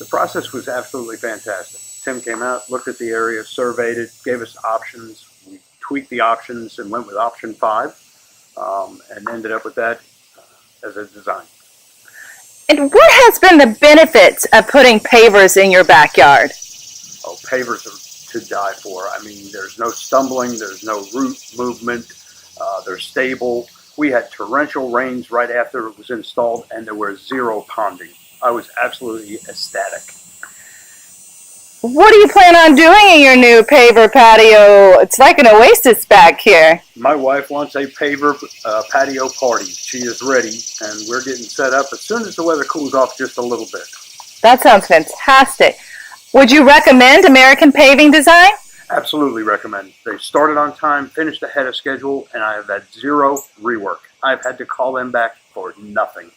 The process was absolutely fantastic. Tim came out, looked at the area, surveyed it, gave us options. We tweaked the options and went with option 5, and ended up with that as a design. And what has been the benefits of putting pavers in your backyard? Oh, pavers are to die for. I mean, there's no stumbling, there's no root movement, they're stable. We had torrential rains right after it was installed, and there was 0 ponding. I was absolutely ecstatic. What do you plan on doing in your new paver patio? It's like an oasis back here. My wife wants a paver patio party. She is ready, and we're getting set up as soon as the weather cools off just a little bit. That sounds fantastic. Would you recommend American Paving Design? Absolutely recommend. They started on time, finished ahead of schedule, and I have had 0 rework. I've had to call them back for nothing.